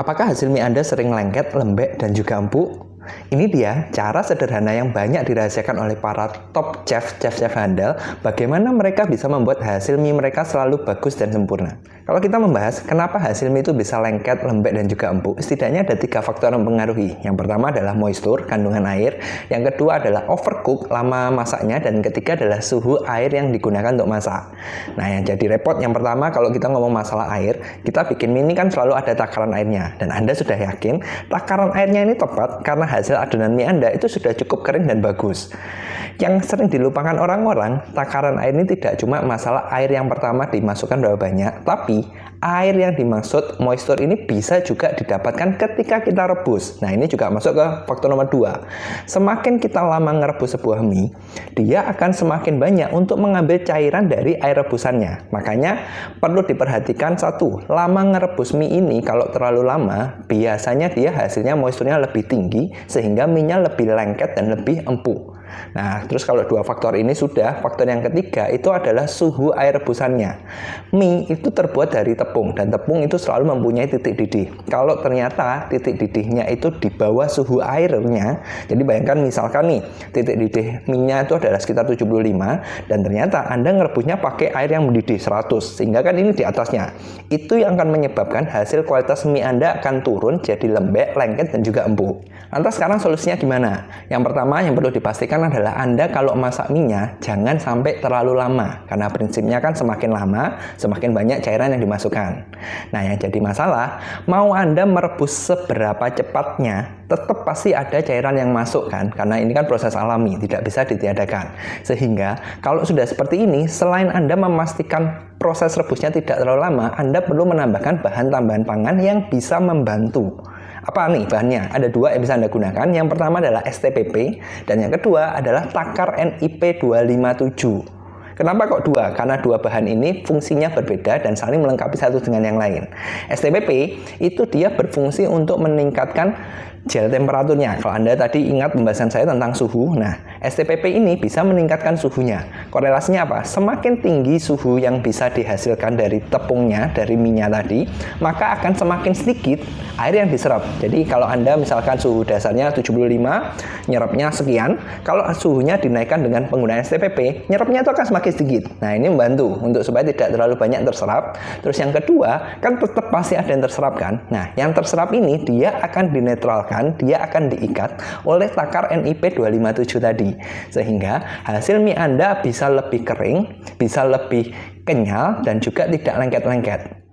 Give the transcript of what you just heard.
Apakah hasil mie Anda sering lengket, lembek, dan juga empuk? Ini dia cara sederhana yang banyak dirahasiakan oleh para top chef handal, bagaimana mereka bisa membuat hasil mie mereka selalu bagus dan sempurna. Kalau kita membahas kenapa hasil mie itu bisa lengket, lembek, dan juga empuk, setidaknya ada 3 faktor yang mempengaruhi. Yang pertama adalah moisture, kandungan air. Yang kedua adalah overcook, lama masaknya. Dan yang ketiga adalah suhu air yang digunakan untuk masak. Nah, yang jadi repot yang pertama kalau kita ngomong masalah air, kita bikin mie ini kan selalu ada takaran airnya. Dan Anda sudah yakin takaran airnya ini tepat karena hasil adonan mie Anda itu sudah cukup kering dan bagus. Yang sering dilupakan orang-orang, takaran air ini tidak cuma masalah air yang pertama dimasukkan berapa banyak, tapi air yang dimaksud moisture ini bisa juga didapatkan ketika kita rebus. Nah, ini juga masuk ke faktor nomor 2. Semakin kita lama merebus sebuah mie, dia akan semakin banyak untuk mengambil cairan dari air rebusannya. Makanya perlu diperhatikan satu, lama ngerebus mie ini kalau terlalu lama, biasanya dia hasilnya moisturnya lebih tinggi sehingga mie-nya lebih lengket dan lebih empuk. Nah, terus kalau 2 faktor ini sudah, faktor yang ketiga itu adalah suhu air rebusannya. Mie itu terbuat dari tepung, dan tepung itu selalu mempunyai titik didih. Kalau ternyata titik didihnya itu di bawah suhu airnya, jadi bayangkan misalkan nih, titik didih mie-nya itu adalah sekitar 75, dan ternyata Anda ngerebusnya pakai air yang mendidih 100, sehingga kan ini di atasnya. Itu yang akan menyebabkan hasil kualitas mie Anda akan turun, jadi lembek, lengket, dan juga empuk. Lantas sekarang solusinya gimana? Yang pertama yang perlu dipastikan adalah Anda kalau masak mie-nya jangan sampai terlalu lama, karena prinsipnya kan semakin lama semakin banyak cairan yang dimasukkan. Nah, yang jadi masalah, mau Anda merebus seberapa cepatnya, tetap pasti ada cairan yang masuk kan, karena ini kan proses alami, tidak bisa ditiadakan. Sehingga kalau sudah seperti ini, selain Anda memastikan proses rebusnya tidak terlalu lama, Anda perlu menambahkan bahan tambahan pangan yang bisa membantu. Apa nih bahannya? Ada 2 yang bisa Anda gunakan. Yang pertama adalah STPP, dan yang kedua adalah takar NIP 257. Kenapa kok 2? Karena 2 bahan ini fungsinya berbeda dan saling melengkapi satu dengan yang lain. STPP itu dia berfungsi untuk meningkatkan gel temperaturnya. Kalau Anda tadi ingat pembahasan saya tentang suhu, nah STPP ini bisa meningkatkan suhunya. Korelasinya apa? Semakin tinggi suhu yang bisa dihasilkan dari tepungnya, dari minyak tadi, maka akan semakin sedikit air yang diserap. Jadi kalau Anda misalkan suhu dasarnya 75, nyerapnya sekian, kalau suhunya dinaikkan dengan penggunaan STPP, nyerapnya itu akan semakin sedikit. Nah, ini membantu untuk supaya tidak terlalu banyak terserap. Terus yang kedua, kan tetap pasti ada yang terserap kan? Nah, yang terserap ini dia akan dinetralkan, dia akan diikat oleh takar NIP 257 tadi. Sehingga hasil mie Anda bisa lebih kering, bisa lebih kenyal, dan juga tidak lengket-lengket.